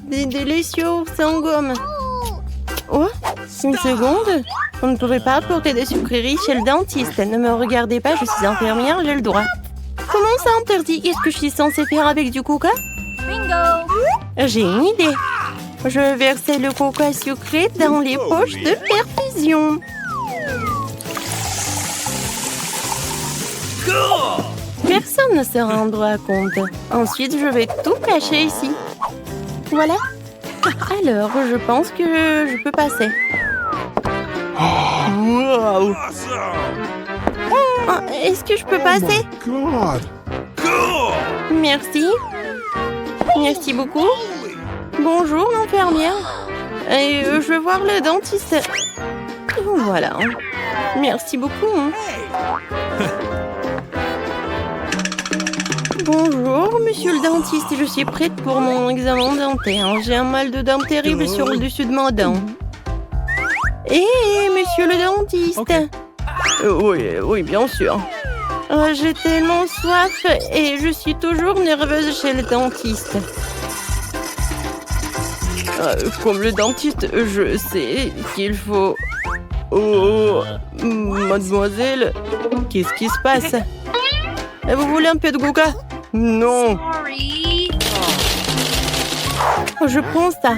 Des délicieux sans gomme. Oh, une seconde. On ne pourrait pas apporter des sucreries chez le dentiste. Ne me regardez pas, je suis infirmière, j'ai le droit. Comment ça interdit? Qu'est-ce que je suis censée faire avec du coca? Bingo! J'ai une idée. Je vais verser le coca sucré dans les poches de perfusion. Personne ne se rendra compte. Ensuite, je vais tout cacher ici. Voilà. Alors, je pense que je peux passer. Wow. Est-ce que je peux passer? God. Merci. Merci beaucoup. Bonjour, l'infirmière. Et je veux voir le dentiste. Voilà. Merci beaucoup. Bonjour, monsieur le dentiste. Je suis prête pour mon examen dentaire. J'ai un mal de dents terrible sur le dessus de ma dent. Hé, monsieur le dentiste. Ok. Oui, bien sûr. J'ai tellement soif et je suis toujours nerveuse chez le dentiste. Comme le dentiste, je sais qu'il faut... Oh, mademoiselle, qu'est-ce qui se passe? Vous voulez un peu de coca? Non. Sorry. Je prends ça.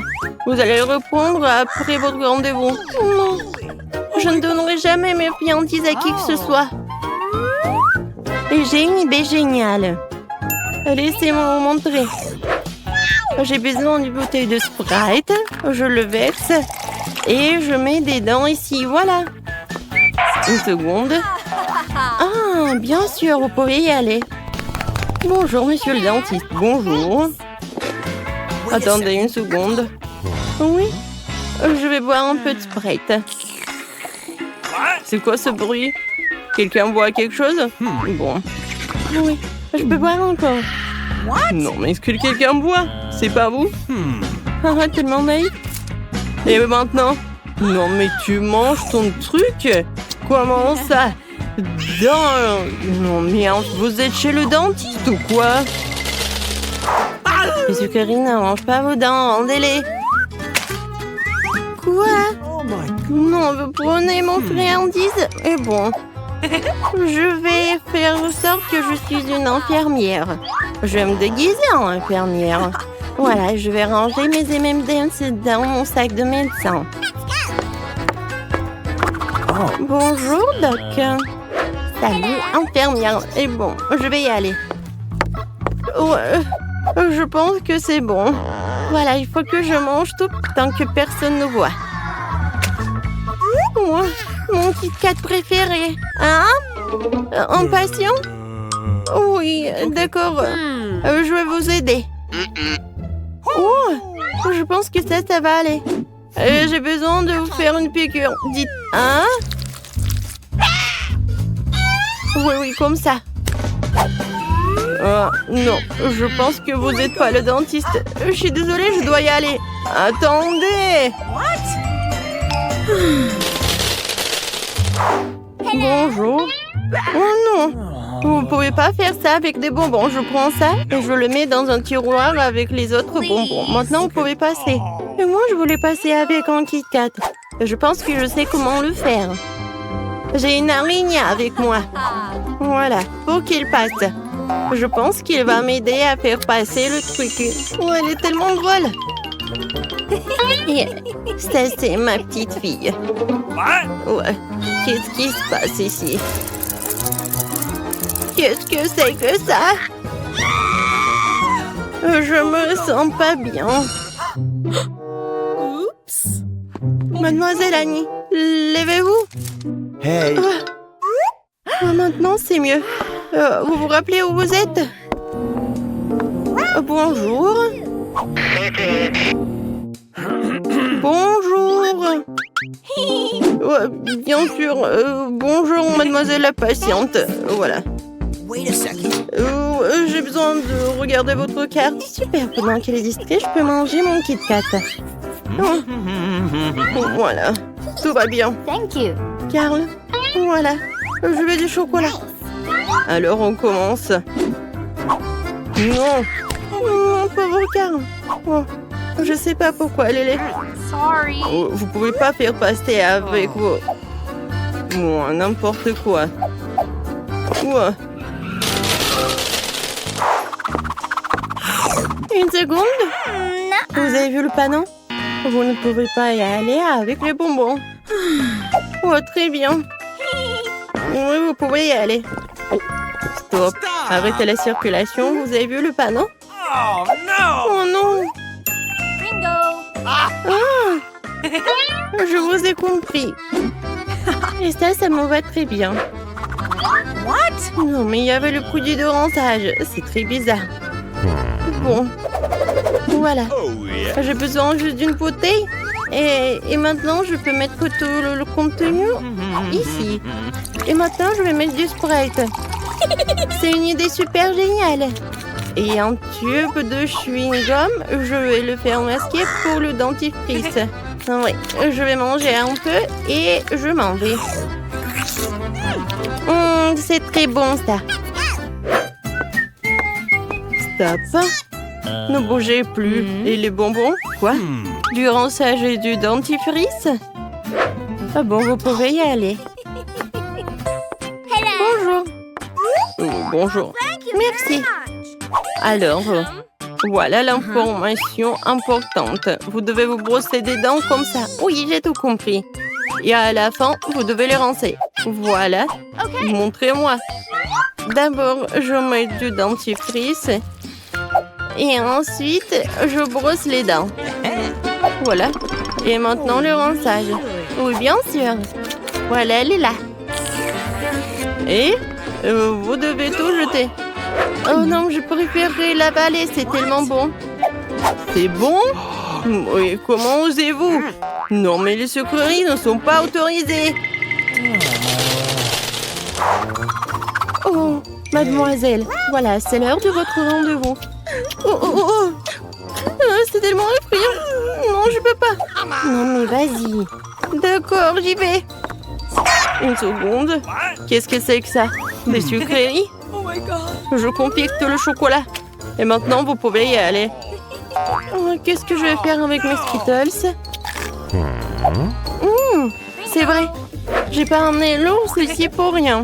Vous allez le reprendre après votre rendez-vous. Non. Je ne donnerai jamais mes friandises à qui que ce soit. Et j'ai une idée géniale. Laissez-moi vous montrer. J'ai besoin d'une bouteille de Sprite. Je le verse. Et je mets des dents ici. Voilà. Une seconde. Ah, bien sûr, vous pouvez y aller. Bonjour, monsieur le dentiste. Bonjour. Attendez une seconde. Oui, je vais boire un peu de Sprite. C'est quoi ce bruit? Quelqu'un boit quelque chose? Bon. Oui, je peux boire encore. Non, mais est-ce que quelqu'un boit? C'est pas vous? Ah, tellement naïf. Et maintenant? Non, mais tu manges ton truc? Comment ça? Non, mais vous êtes chez le dentiste ou quoi? Les sucreries ne mangent pas vos dents, rendez-les. Quoi? Oh my God. Non, vous prenez mon friandise? Et bon, je vais faire en sorte que je suis une infirmière. Je vais me déguiser en infirmière. Voilà, je vais ranger mes M&M's dans mon sac de médecin. Bonjour, Doc. Salut, infirmière. Et bon, je vais y aller. Ouais, je pense que c'est bon. Voilà, il faut que je mange tout tant que personne ne voit. Oh, mon Kit Kat préféré. Hein? Impatient? Oui, d'accord. Je vais vous aider. Oh, je pense que ça va aller. J'ai besoin de vous faire une piqûre. Dites, hein? Oui, comme ça. Non, je pense que vous n'êtes pas le dentiste. Je suis désolée, je dois y aller. Attendez! Bonjour. Oh non, vous ne pouvez pas faire ça avec des bonbons. Je prends ça et je le mets dans un tiroir avec les autres bonbons. Maintenant, vous pouvez passer. Et moi, je voulais passer avec un Kit Kat. Je pense que je sais comment le faire. J'ai une araignée avec moi. Voilà, pour qu'il passe. Je pense qu'il va m'aider à faire passer le truc. Oh, elle est tellement drôle. Et ça, c'est ma petite fille. Ouais, qu'est-ce qui se passe ici? Qu'est-ce que c'est que ça? Je me sens pas bien. Oups. Mademoiselle Annie, levez-vous. Hey. Maintenant, c'est mieux. Vous vous rappelez où vous êtes? Bonjour. Bonjour. Bien sûr. Bonjour, mademoiselle la patiente. Voilà. J'ai besoin de regarder votre carte. Super, pendant qu'elle est distraite, je peux manger mon Kit Kat. Voilà, tout va bien. Thank you. Carl, voilà, je veux du chocolat. Alors on commence. Non, mon pauvre l'écart. Oh, je sais pas pourquoi, Lélé. Sorry. Oh, vous pouvez pas faire passer avec vos... Oh, n'importe quoi. Oh. Une seconde. Vous avez vu le panneau? Vous ne pouvez pas y aller avec les bonbons. Oh, très bien. Oui, vous pouvez y aller. Stop. Arrêtez la circulation. Vous avez vu le panneau? Oh no! Oh non. Bingo. Ah, je vous ai compris. Et ça me va très bien. What? Non, mais il y avait le produit de rinçage. C'est très bizarre. Bon. Voilà. Oh yeah! J'ai besoin juste d'une bouteille. Et maintenant, je peux mettre tout le contenu ici. Et maintenant, je vais mettre du Sprite. C'est une idée super géniale. Et un tube de chewing-gum, je vais le faire masquer pour le dentifrice. Oui, je vais manger un peu et je m'en vais. C'est très bon, ça. Stop. Ne bougez plus. Et les bonbons? Quoi? Du rinçage et du dentifrice? Ah bon, vous pouvez y aller. Bonjour. Oh, bonjour. Merci. Alors, voilà l'information importante. Vous devez vous brosser des dents comme ça. Oui, j'ai tout compris. Et à la fin, vous devez les rincer. Voilà. Montrez-moi. D'abord, je mets du dentifrice. Et ensuite, je brosse les dents. Voilà. Et maintenant, le rinçage. Oui, bien sûr. Voilà, elle est là. Et vous devez tout jeter. Oh non, je préférerais l'avaler, c'est tellement bon. C'est bon? Oui, comment osez-vous? Non, mais les sucreries ne sont pas autorisées. Oh, mademoiselle, voilà, c'est l'heure de votre rendez-vous. Oh, oh, oh. C'est tellement effrayant. Non, je peux pas. Non, mais vas-y. D'accord, j'y vais. Une seconde. Qu'est-ce que c'est que ça? Des sucreries? Je compacte le chocolat. Et maintenant, vous pouvez y aller. Oh, qu'est-ce que je vais faire avec mes Skittles? C'est vrai. J'ai pas emmené l'ours ici pour rien.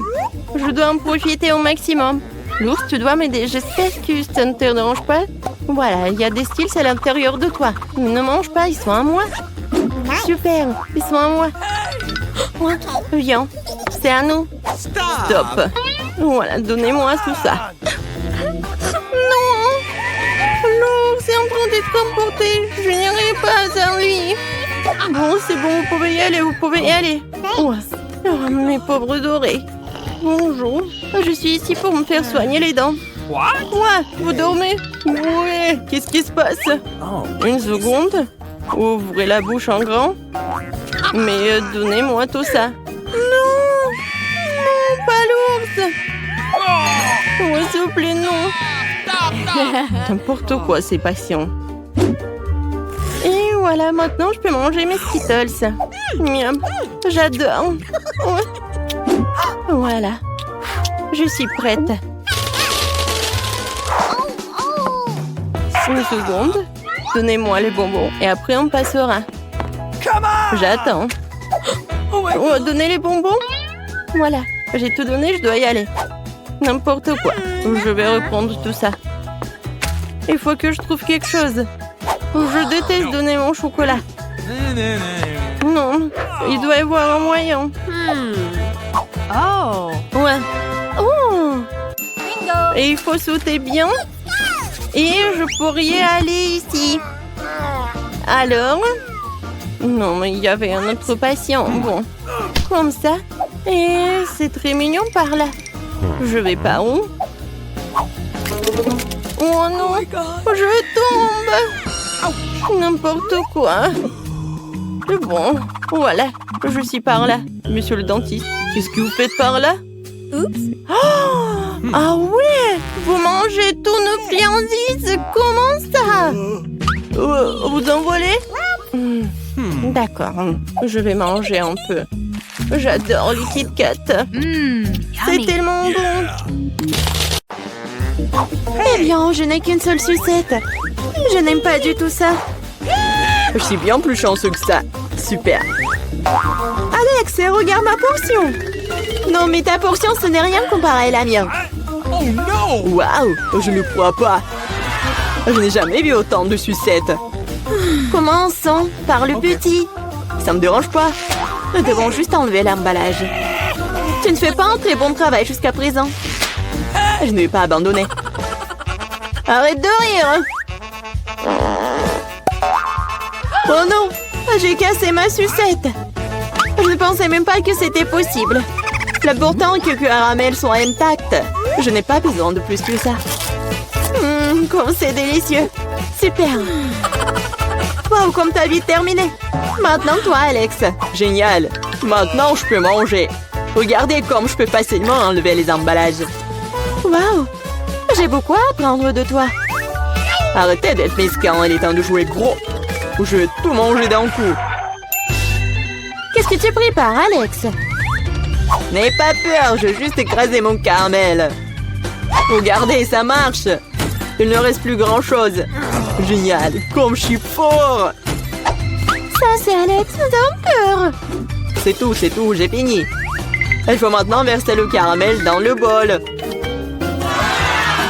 Je dois en profiter au maximum. L'ours, tu dois m'aider. J'espère que ça ne te dérange pas. Voilà, il y a des Skittles à l'intérieur de toi. Ne mange pas, ils sont à moi. Super, ils sont à moi. Viens, c'est à nous. Stop. Voilà, donnez-moi tout ça. Non! L'ours est en train d'être emporté. Je n'irai pas sans lui. Bon, c'est bon, vous pouvez y aller, vous pouvez y aller. Oh, mes pauvres dorés. Bonjour, je suis ici pour me faire soigner les dents. What? Quoi? Vous dormez? Ouais, qu'est-ce qui se passe? Une seconde. Ouvrez la bouche en grand. Mais donnez-moi tout ça. Non! Non, pas l'ours! Oh, s'il vous plaît, non! N'importe quoi, ces patients. Et voilà, maintenant, je peux manger mes Skittles. Miam, j'adore. Ouais. Voilà. Je suis prête. Une seconde. Donnez-moi les bonbons et après on passera. J'attends. Oh, donnez les bonbons. Voilà, j'ai tout donné, je dois y aller. N'importe quoi. Je vais reprendre tout ça. Il faut que je trouve quelque chose. Je déteste donner mon chocolat. Non, il doit y avoir un moyen. Oh. Ouais. Oh. Bingo. Et il faut sauter bien. Et je pourrais y aller ici. Alors? Non, mais il y avait un autre patient. Bon, comme ça. Et c'est très mignon par là. Je vais par où? Oh non, je tombe. N'importe quoi. Bon, voilà, je suis par là. Monsieur le dentiste, qu'est-ce que vous faites par là? Oups. Oh, ah ouais, vous mangez tous nos friandises. Comment ça? Vous en volez? D'accord, je vais manger un peu. J'adore les Kit Kat. C'est Yummy. tellement bon. Eh bien, je n'ai qu'une seule sucette. Je n'aime pas du tout ça. Je suis bien plus chanceux que ça. Super. Alex, regarde ma portion. Non, mais ta portion, ce n'est rien comparé à la mienne. Oh no! Waouh, je ne crois pas. Je n'ai jamais vu autant de sucettes. Commençons par le petit. Ça me dérange pas. Nous devons juste enlever l'emballage. Tu ne fais pas un très bon travail jusqu'à présent. Je ne vais pas abandonner. Arrête de rire. Oh non, j'ai cassé ma sucette. Je ne pensais même pas que c'était possible. L'important est que le caramel soit intact. Je n'ai pas besoin de plus que ça. Comme c'est délicieux. Super. Wow, comme t'as vite terminé. Maintenant, toi, Alex. Génial. Maintenant, je peux manger. Regardez comme je peux facilement enlever les emballages. Wow. J'ai beaucoup à apprendre de toi. Arrêtez d'être mesquin, il est temps de jouer gros. Je vais tout manger d'un coup. Qu'est-ce que tu prépares, Alex? N'aie pas peur, je vais juste écraser mon caramel. Regardez, ça marche. Il ne reste plus grand-chose. Génial, comme je suis fort. Ça, c'est Alex, j'ai peur. C'est tout, j'ai fini. Il faut maintenant verser le caramel dans le bol.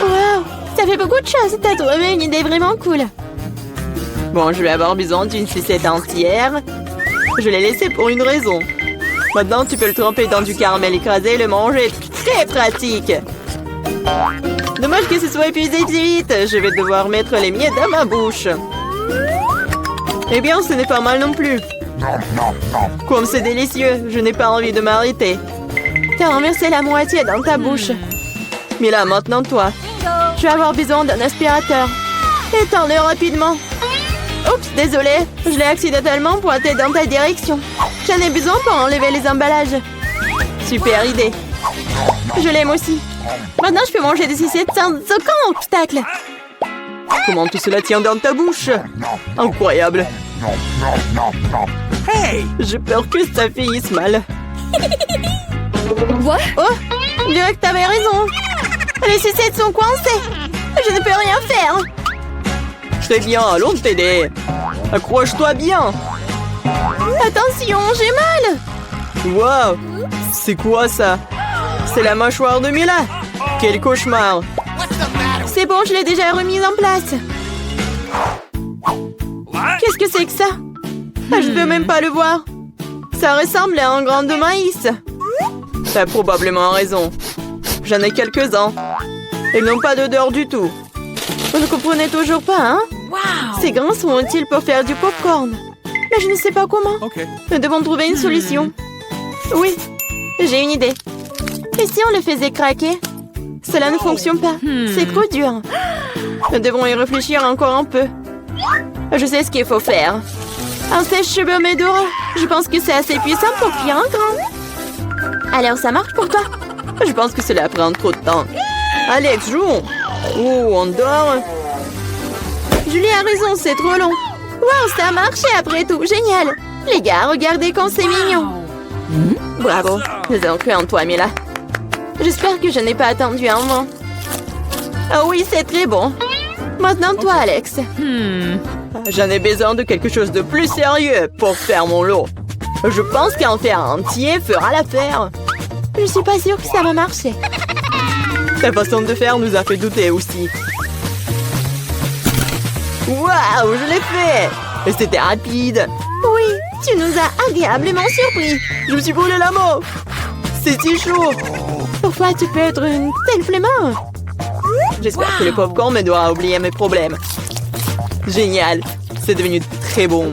Wow, ça fait beaucoup de choses. T'as trouvé une idée vraiment cool. Bon, je vais avoir besoin d'une sucette entière. Je l'ai laissée pour une raison. Maintenant, tu peux le tremper dans du caramel écrasé et le manger. Très pratique. Dommage que ce soit épuisé si vite. Je vais devoir mettre les miettes dans ma bouche. Eh bien, ce n'est pas mal non plus. Comme c'est délicieux, je n'ai pas envie de m'arrêter. T'as renversé la moitié dans ta bouche. Mais là, maintenant, toi. Je vais avoir besoin d'un aspirateur. Étends-le rapidement. Oups, désolé. Je l'ai accidentellement pointé dans ta direction. J'en ai besoin pour enlever les emballages. Super idée. Je l'aime aussi. Maintenant, je peux manger des sucettes sans aucun obstacle. Comment tout cela tient dans ta bouche? Incroyable. Hey! J'ai peur que ça finisse mal. What? Oh, je dirais que t'avais raison. Les sucettes sont coincées. Je ne peux rien faire. Très bien, allons t'aider. Accroche-toi bien. Attention, j'ai mal. Wow, c'est quoi ça? C'est la mâchoire de Mila. Quel cauchemar. C'est bon, je l'ai déjà remise en place. Qu'est-ce que c'est que ça? Je ne peux même pas le voir. Ça ressemble à un grain de maïs. T'as probablement raison. J'en ai quelques-uns. Ils n'ont pas d'odeur du tout. Vous ne comprenez toujours pas, hein? Wow! Ces grains sont utiles pour faire du popcorn. Mais je ne sais pas comment. Okay. Nous devons trouver une solution. Oui, j'ai une idée. Et si on le faisait craquer? Cela ne fonctionne pas. C'est trop dur. Nous devrons y réfléchir encore un peu. Je sais ce qu'il faut faire. Un sèche-cheveux Medora. Je pense que c'est assez puissant pour cuire un grain. Alors ça marche pour toi? Je pense que cela prend trop de temps. Alex, jouons. Oh, on dort. Julie a raison, c'est trop long. Wow, ça a marché après tout. Génial. Les gars, regardez comme c'est mignon. Bravo. Nous avons cru en toi, Mila. J'espère que je n'ai pas attendu un moment. Oh oui, c'est très bon. Maintenant, toi, Alex. J'en ai besoin de quelque chose de plus sérieux pour faire mon lot. Je pense qu'un fer entier fera l'affaire. Je suis pas sûre que ça va marcher. Ta façon de faire nous a fait douter aussi. Waouh, je l'ai fait! Et c'était rapide. Oui, tu nous as agréablement surpris. Je me suis brûlé la main. C'est si chaud. Parfois, tu peux être une telle flemmard. J'espère que le popcorn m'aidera à oublier mes problèmes. Génial. C'est devenu très bon.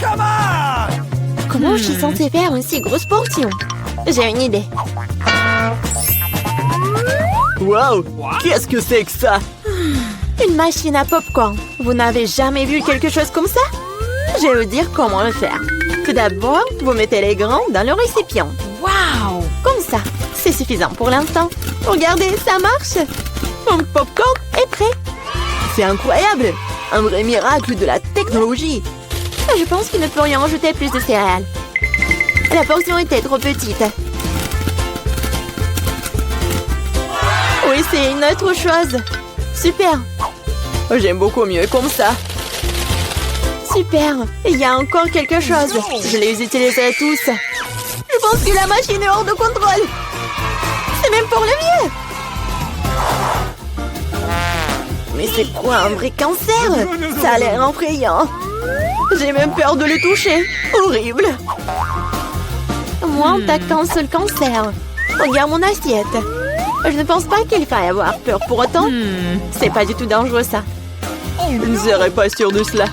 Come on! Comment je suis censée faire une si grosse portion? J'ai une idée. Waouh! Qu'est-ce que c'est que ça? Une machine à popcorn. Vous n'avez jamais vu quelque chose comme ça? Je vais vous dire comment le faire. Tout d'abord, vous mettez les grains dans le récipient. Wow! Comme ça. C'est suffisant pour l'instant. Regardez, ça marche. Mon popcorn est prêt. C'est incroyable. Un vrai miracle de la technologie. Je pense que nous pourrions ajouter plus de céréales. La portion était trop petite. Oui, c'est une autre chose. Super. J'aime beaucoup mieux comme ça. Super. Il y a encore quelque chose. Je les utiliserai tous. Je pense que la machine est hors de contrôle. C'est même pour le mieux. Mais c'est quoi un vrai cancer? Ça a l'air effrayant. J'ai même peur de le toucher. Horrible. Moi, on t'a qu'un seul cancer. Regarde mon assiette. Je ne pense pas qu'il faille avoir peur pour autant. C'est pas du tout dangereux, ça. Je ne serais pas sûre de cela.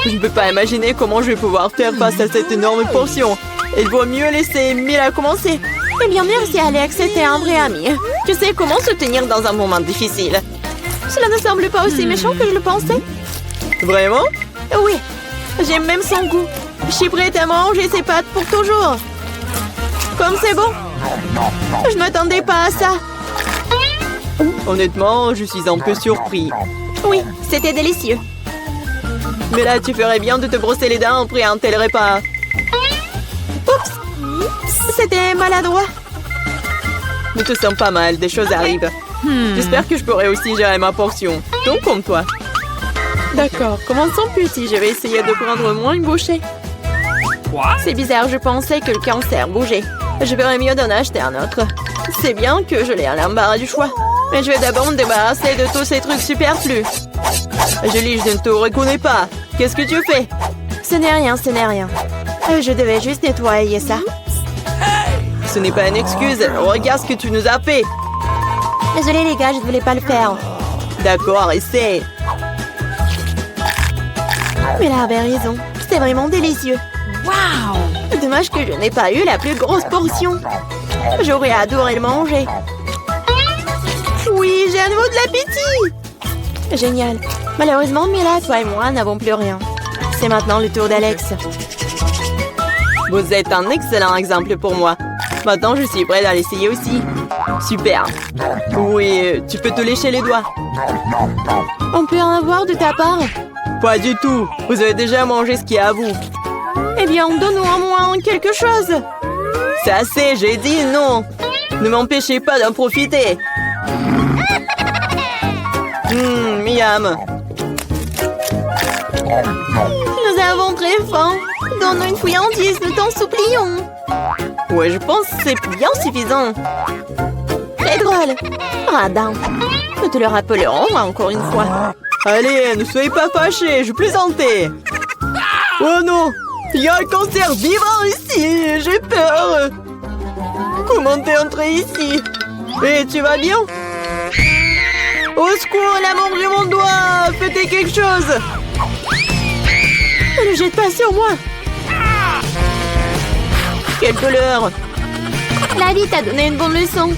Je ne peux pas imaginer comment je vais pouvoir faire face à cette énorme portion. Il vaut mieux laisser Mila commencer. Eh bien, merci Alex, c'était un vrai ami. Tu sais comment se tenir dans un moment difficile. Cela ne semble pas aussi méchant que je le pensais. Vraiment? Oui. J'aime même son goût. Je suis prête à manger ses pâtes pour toujours. Comme c'est bon. Je ne m'attendais pas à ça. Honnêtement, je suis un peu surpris. Oui, c'était délicieux. Mais là, tu ferais bien de te brosser les dents après un tel repas. Oups! C'était maladroit. Ne te sens pas mal, des choses arrivent. J'espère que je pourrai aussi gérer ma portion. Donc, comme toi. D'accord, commençons petit. Je vais essayer de prendre moins une bouchée. C'est bizarre, je pensais que le cancer bougeait. Je verrais mieux d'en acheter un autre. C'est bien que je l'ai à l'embarras du choix. Mais je vais d'abord me débarrasser de tous ces trucs superflus. Julie, je ne te reconnais pas. Qu'est-ce que tu fais? Ce n'est rien, ce n'est rien. Je devais juste nettoyer ça. Ce n'est pas une excuse. Regarde ce que tu nous as fait. Désolée les gars, je ne voulais pas le faire. D'accord, essaie. Mais là avait raison. C'était vraiment délicieux. Waouh! Dommage que je n'ai pas eu la plus grosse portion. J'aurais adoré le manger. Oui, j'ai à nouveau de l'appétit. Génial. Malheureusement, Mila, toi et moi n'avons plus rien. C'est maintenant le tour d'Alex. Vous êtes un excellent exemple pour moi. Maintenant, je suis prête à l'essayer aussi. Super. Oui, tu peux te lécher les doigts. On peut en avoir de ta part? Pas du tout. Vous avez déjà mangé ce qui est à vous. Eh bien, donne-nous au moins quelque chose. C'est assez, j'ai dit non. Ne m'empêchez pas d'en profiter. Miam. Nous avons très faim. Donne-nous une friandise, nous t'en supplions. Ouais, je pense que c'est bien suffisant. Très drôle. Radin. Nous te le rappellerons encore une fois. Allez, ne soyez pas fâchés, je plaisantais. Oh non, il y a un cancer vivant ici, j'ai peur. Comment t'es entré ici? Et tu vas bien? Au secours, elle a mangé mon doigt. Faites quelque chose. Ne le jette pas sur moi. Quelle douleur. La vie t'a donné une bonne leçon.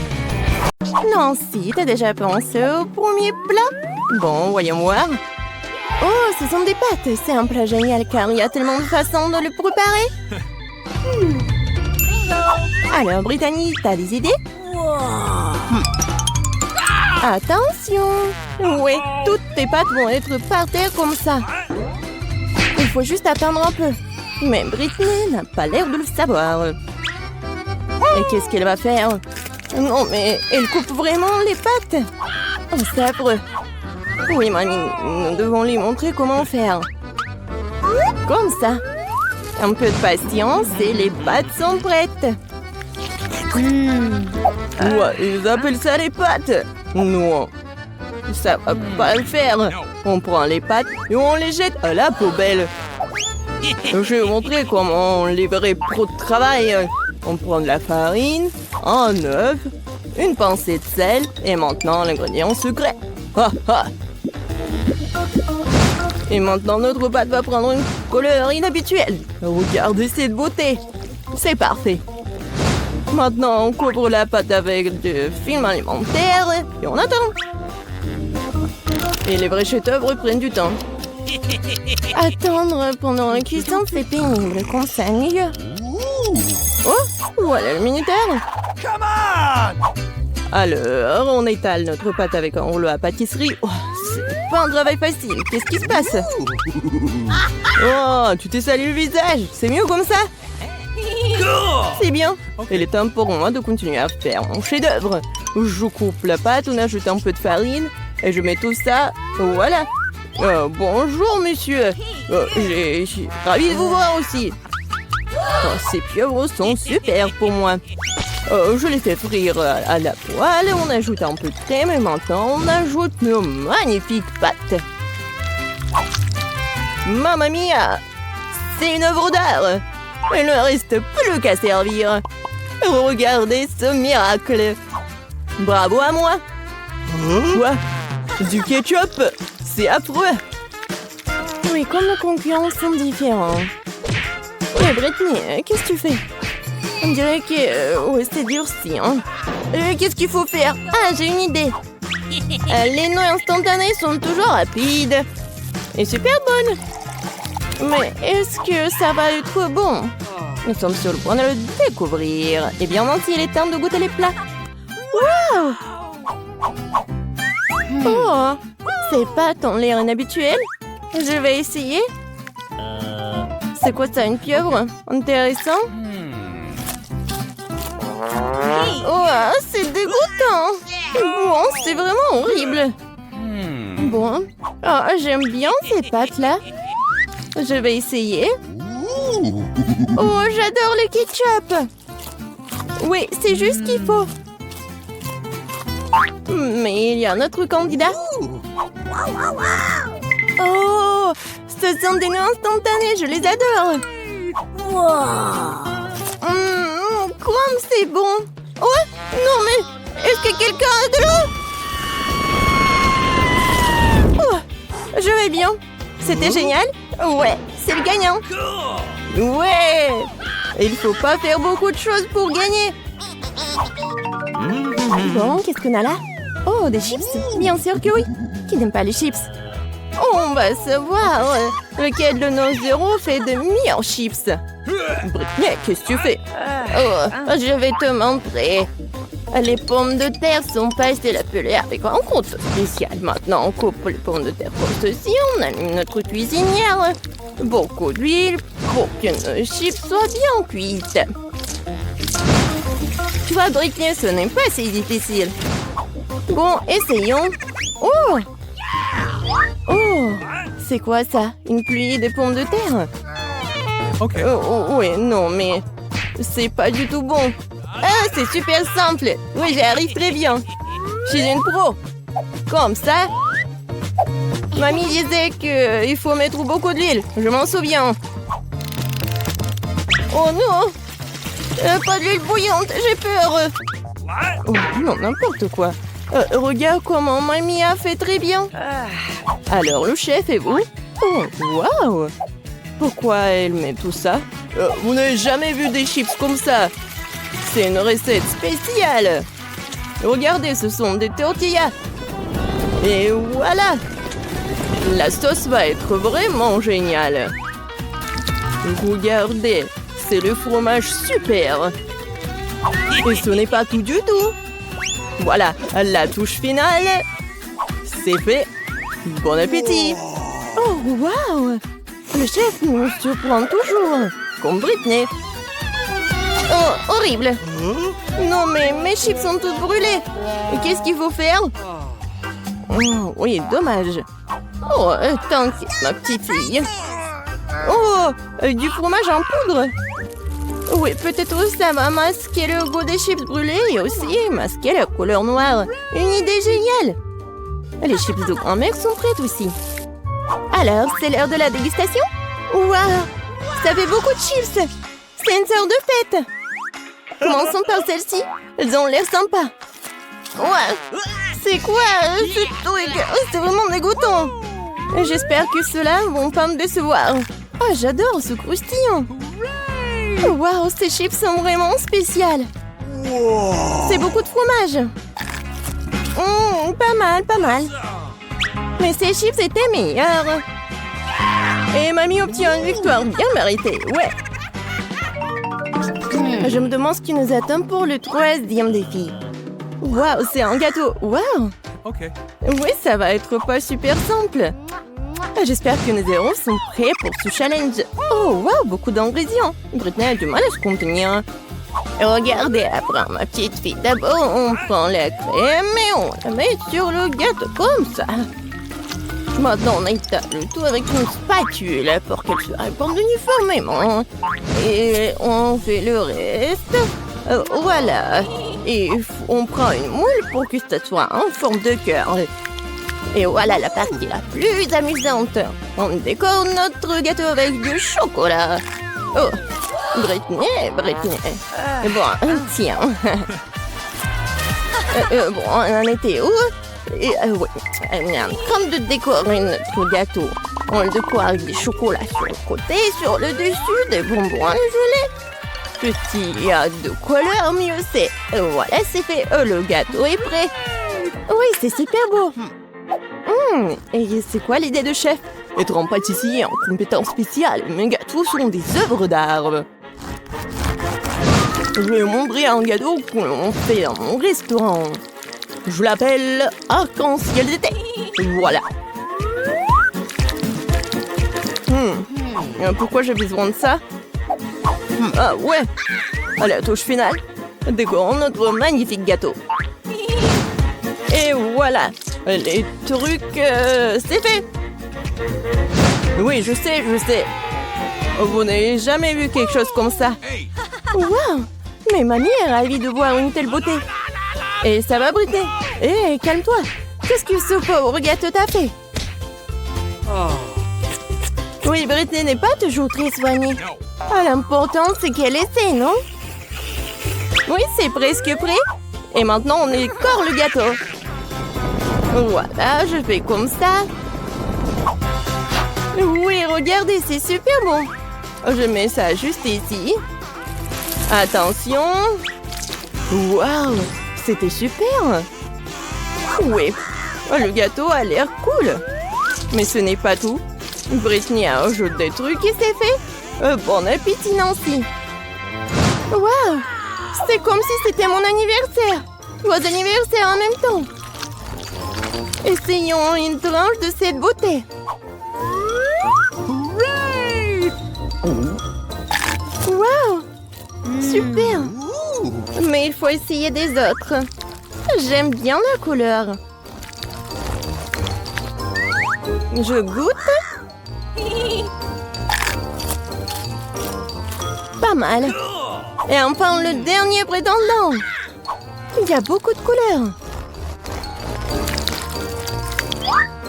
Nancy, t'as déjà pensé au premier plat? Bon, voyons voir. Oh, ce sont des pâtes. C'est un plat génial car il y a tellement de façons de le préparer. Alors, Brittany, t'as des idées? Attention. Ouais, toutes tes pâtes vont être par terre comme ça. Il faut juste attendre un peu. Mais Brittany n'a pas l'air de le savoir. Et qu'est-ce qu'elle va faire? Non, mais elle coupe vraiment les pâtes. Oh, c'est affreux. Oui, mamie, nous devons lui montrer comment faire. Comme ça. Un peu de patience et les pâtes sont prêtes. Ouais, ils appellent ça les pâtes. Non, ça va pas le faire. On prend les pâtes et on les jette à la poubelle. Je vais vous montrer comment on les vrais pros de travail. On prend de la farine, un œuf, une pincée de sel et maintenant l'ingrédient secret. Ha ha. Et maintenant notre pâte va prendre une couleur inhabituelle. Regardez cette beauté. C'est parfait. Maintenant on couvre la pâte avec du film alimentaire et on attend. Et les vrais chefs-d'œuvre prennent du temps. Attendre pendant la cuisson, c'est pénible, comme ça ennuyeux. Oh, voilà le minuteur. Come on! Alors, on étale notre pâte avec un rouleau à pâtisserie. Oh, c'est pas un travail facile. Qu'est-ce qui se passe? Oh, tu t'es sali le visage. C'est mieux comme ça? C'est bien. Il est temps pour moi de continuer à faire mon chef-d'œuvre. Je coupe la pâte, on ajoute un peu de farine Et je mets tout ça. Voilà. Bonjour, monsieur. Je suis ravi de vous voir aussi. Ces pieuvres sont super pour moi. Je les fais frire à la poêle. On ajoute un peu de crème et maintenant on ajoute nos magnifiques pâtes. Mamma mia! C'est une œuvre d'art. Il ne reste plus qu'à servir. Regardez ce miracle. Bravo à moi. Quoi? Du ketchup? C'est affreux. Oui, comme nos concurrents sont différents. Ouais, Brittany, qu'est-ce que tu fais? On dirait que ouais, c'est durci. Hein? Qu'est-ce qu'il faut faire? Ah, j'ai une idée. Les noix instantanées sont toujours rapides et super bonnes. Mais est-ce que ça va être bon? Nous sommes sur le point de le découvrir. Et bien entendu, il est temps de goûter les plats. Wow! Oh, ces pâtes ont l'air inhabituelles. Je vais essayer. C'est quoi ça, une pieuvre? Intéressant. Oh, c'est dégoûtant. Bon, c'est vraiment horrible. Bon, j'aime bien ces pâtes-là. Je vais essayer. Oh, j'adore le ketchup. Oui, c'est juste ce qu'il faut. Mais il y a un autre candidat. Oh, ce sont des noix instantanées, je les adore. Comme c'est bon. Oh, non mais, est-ce que quelqu'un a de l'eau? Oh, je vais bien. C'était génial. Ouais, c'est le gagnant. Ouais. Il faut pas faire beaucoup de choses pour gagner. Bon, qu'est-ce qu'on a là? Oh, des chips? Bien sûr que oui. Qui n'aime pas les chips? On va savoir lequel de nos héros fait de meilleurs chips. Brittany, qu'est-ce que tu fais? Oh, je vais te montrer. Les pommes de terre sont passées la pelée avec un couteau spécial. Maintenant, on coupe les pommes de terre comme ceci. On allume notre cuisinière. Beaucoup d'huile pour que nos chips soient bien cuites. Tu vois, Brittany, ce n'est pas si difficile. Bon, essayons. Oh! Oh! C'est quoi ça? Une pluie de pommes de terre? Ok. Oui, non, mais c'est pas du tout bon. Ah, c'est super simple. Oui, j'y arrive très bien. Je suis une pro. Comme ça. Mamie disait qu'il faut mettre beaucoup d'huile. Je m'en souviens. Oh non! Pas d'huile bouillante, j'ai peur. Oh, non, n'importe quoi. Regarde comment Mamie a fait très bien. Alors, le chef et vous? Oh, waouh! Pourquoi elle met tout ça? Vous n'avez jamais vu des chips comme ça? C'est une recette spéciale. Regardez, ce sont des tortillas. Et voilà. La sauce va être vraiment géniale. Regardez, c'est le fromage super. Et ce n'est pas tout du tout. Voilà, la touche finale. C'est fait. Bon appétit. Oh, waouh! Le chef nous surprend toujours. Comme Brittany. Oh, horrible. Non, mais mes chips sont toutes brûlées. Qu'est-ce qu'il faut faire? Oh, oui, dommage. Oh, t'inquiète, ma petite fille. Oh, du fromage en poudre. Oui, peut-être ça va masquer le goût des chips brûlées et aussi masquer la couleur noire. Une idée géniale. Les chips de grand-mère sont prêtes aussi. Alors, c'est l'heure de la dégustation? Waouh! Ça fait beaucoup de chips! C'est une sorte de fête! Commençons par celle-ci. Elles ont l'air sympas. Ouais! C'est quoi ce truc? C'est vraiment dégoûtant! J'espère que ceux-là vont pas me décevoir. Oh, j'adore ce croustillant! Waouh, ces chips sont vraiment spéciales! C'est beaucoup de fromage! Pas mal, pas mal. Mais ces chips étaient meilleurs. Et Mamie obtient une victoire bien méritée, ouais. Je me demande ce qui nous attend pour le 3e défi. Waouh, c'est un gâteau. Waouh. Ok. Oui, ça va être pas super simple. J'espère que nos héros sont prêts pour ce challenge. Oh, waouh, beaucoup d'ingrédients. Brittany a du mal à se contenir. Regardez, après ma petite fille. D'abord, on prend la crème et on la met sur le gâteau comme ça. Maintenant, on étale le tout avec une spatule pour qu'elle se répande uniformément. Et on fait le reste. Voilà. Et on prend une moule pour que ça soit en forme de cœur. Et voilà la partie la plus amusante. On décore notre gâteau avec du chocolat. Oh, Britney. Bon, tiens. Bon, on en était où? Oui, on est en train de décorer notre gâteau. On le décore avec des chocolats sur le côté, sur le dessus, des bonbons à gelée. Plus il y a de couleurs, mieux c'est. Voilà, c'est fait. Le gâteau est prêt. Oui, c'est super beau. Et c'est quoi l'idée de chef? Être en pâtissier en compétence spéciale. Mes gâteaux sont des œuvres d'art. Je vais montrer un gâteau qu'on fait dans mon restaurant. Je l'appelle arc-en-ciel d'été. Voilà. Pourquoi j'ai besoin de ça? Ah ouais. À la touche finale, décorons notre magnifique gâteau. Et voilà. Les trucs, c'est fait. Oui, je sais. Vous n'avez jamais vu quelque chose comme ça. Waouh! Mais mamie est ravie de voir une telle beauté. Et ça va, Britney? Hé, calme-toi. Qu'est-ce que ce pauvre gâteau t'a fait? Oui, Britney n'est pas toujours très soignée. L'important, c'est qu'elle essaie, non? Oui, c'est presque prêt. Et maintenant, on décore le gâteau. Voilà, je fais comme ça. Oui, regardez, c'est super bon. Je mets ça juste ici. Attention. Waouh, c'était super. Oui, le gâteau a l'air cool. Mais ce n'est pas tout. Britney a ajouté des trucs et c'est fait. Bon appétit, Nancy. Waouh, c'est comme si c'était mon anniversaire. Vos anniversaires en même temps. Essayons une tranche de cette beauté. Wow! Super! Mais il faut essayer des autres. J'aime bien la couleur. Je goûte. Pas mal. Et enfin, le dernier prétendant. Il y a beaucoup de couleurs.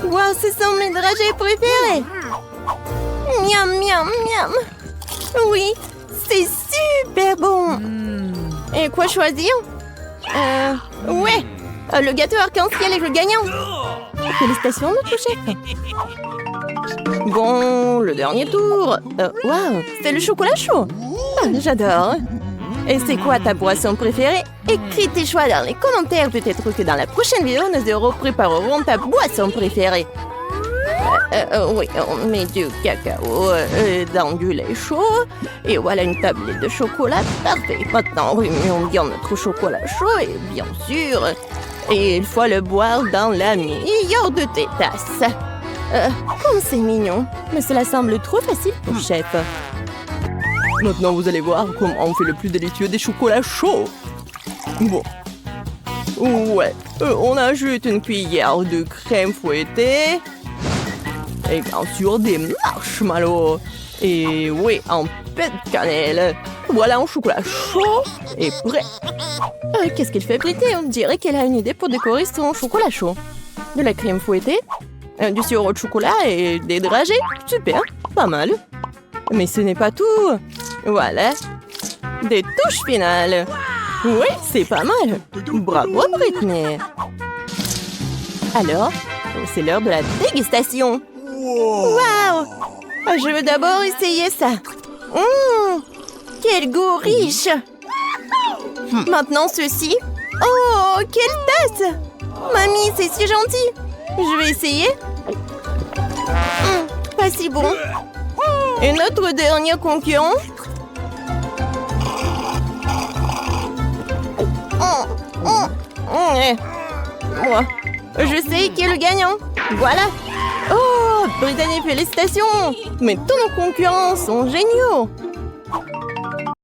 Wow, ce sont mes dragées préférées. Miam, miam, miam. Oui, c'est super bon. Et quoi choisir? Ouais, le gâteau arc-en-ciel est le gagnant. Félicitations, notre chef. Bon, le dernier tour. Waouh, c'est le chocolat chaud. J'adore. Et c'est quoi ta boisson préférée? Écris tes choix dans les commentaires. Peut-être que dans la prochaine vidéo, nous préparerons ta boisson préférée. Oui, on met du cacao dans du lait chaud. Et voilà une tablette de chocolat. Parfait. Maintenant, remuons bien notre chocolat chaud. Et bien sûr, il faut le boire dans la meilleure de tes tasses. Comme c'est mignon. Mais cela semble trop facile pour chef. Maintenant, vous allez voir comment on fait le plus délicieux des chocolats chauds. Bon. Ouais. On ajoute une cuillère de crème fouettée. Et bien sûr, des marshmallows. Et oui, un peu de cannelle. Voilà un chocolat chaud et prêt. Qu'est-ce qu'elle fait, Britney? On dirait qu'elle a une idée pour décorer son chocolat chaud. De la crème fouettée, du sirop de chocolat et des dragées. Super, pas mal. Mais ce n'est pas tout. Voilà. Des touches finales. Oui, c'est pas mal. Bravo, Britney. Alors, c'est l'heure de la dégustation. Waouh! Je veux d'abord essayer ça. Quel goût riche! Maintenant ceci. Oh, quelle tasse! Mamie, c'est si gentil. Je vais essayer. Pas si bon. Et notre dernier concurrent. Moi, je sais qui est le gagnant. Voilà. Oh, Brittany, félicitations. Mais tous nos concurrents sont géniaux.